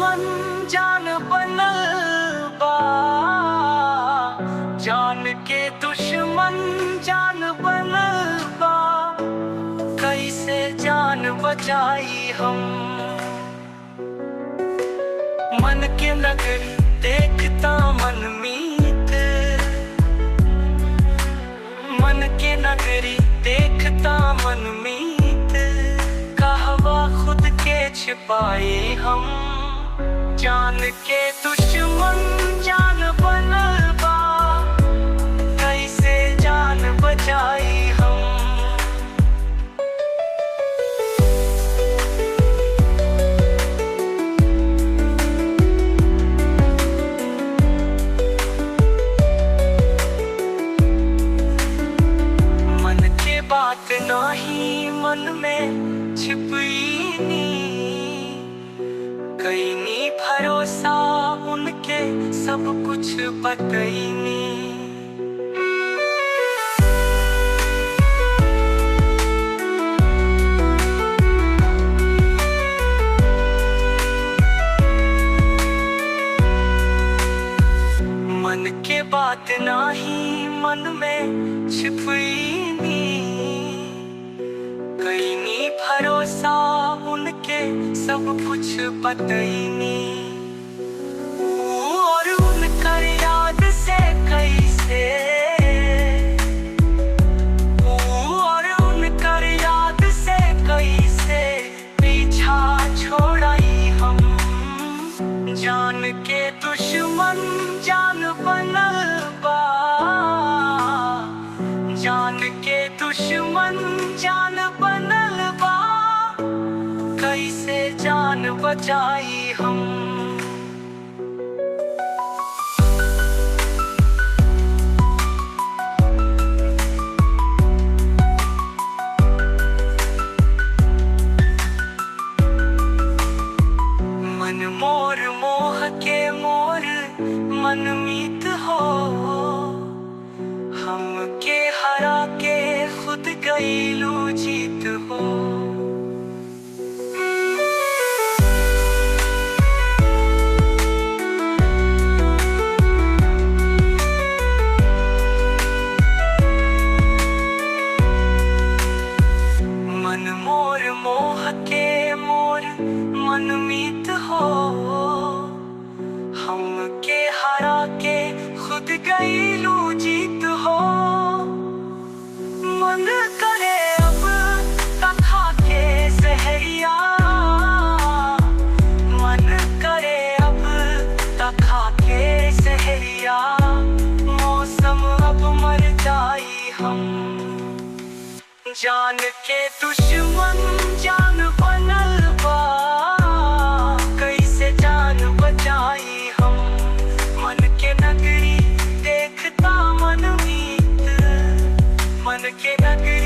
दुश्मन जान बनल बा। जान के दुश्मन जान बनल बा। कैसे जान बचाई हम। मन के नगर देखता मन मीत। मन के नगरी देखता मन मीत। कहवा खुद के छिपाए हम। जान के दुश्मन जान बनल बा। कैसे जान बचाई हम। बात नाही मन में छिपीनी। कईनी भरोसा उनके सब कुछ बतईनी। मन के बात नाही मन में छिपीनी। कईनी भरोसा उनके सब कुछ बतईनी। और उनकर याद से कैसे। और उनकर याद से कैसे पीछा छोड़ाई हम। जान के दुश्मन जान बनल बा। जान के दुश्मन जान बनल बा। कैसे जान बचाई हम। मन मोर मोह के मोर मनमीत हो। हमके हरा के खुद गईलू जीत हो। मन मोर मोह के मोर मनमीत हो। हमके हरा के खुद गईलू जीत हो। मन करे अब तखा के सहरिया। मन करे अब तखा के सहरिया। मौसम अब मर जाई हम। जान के दुश्मन जान बनल बा। कैसे जान बचाई हम। मन के नगरी देखता मन मीत। मन के नगरी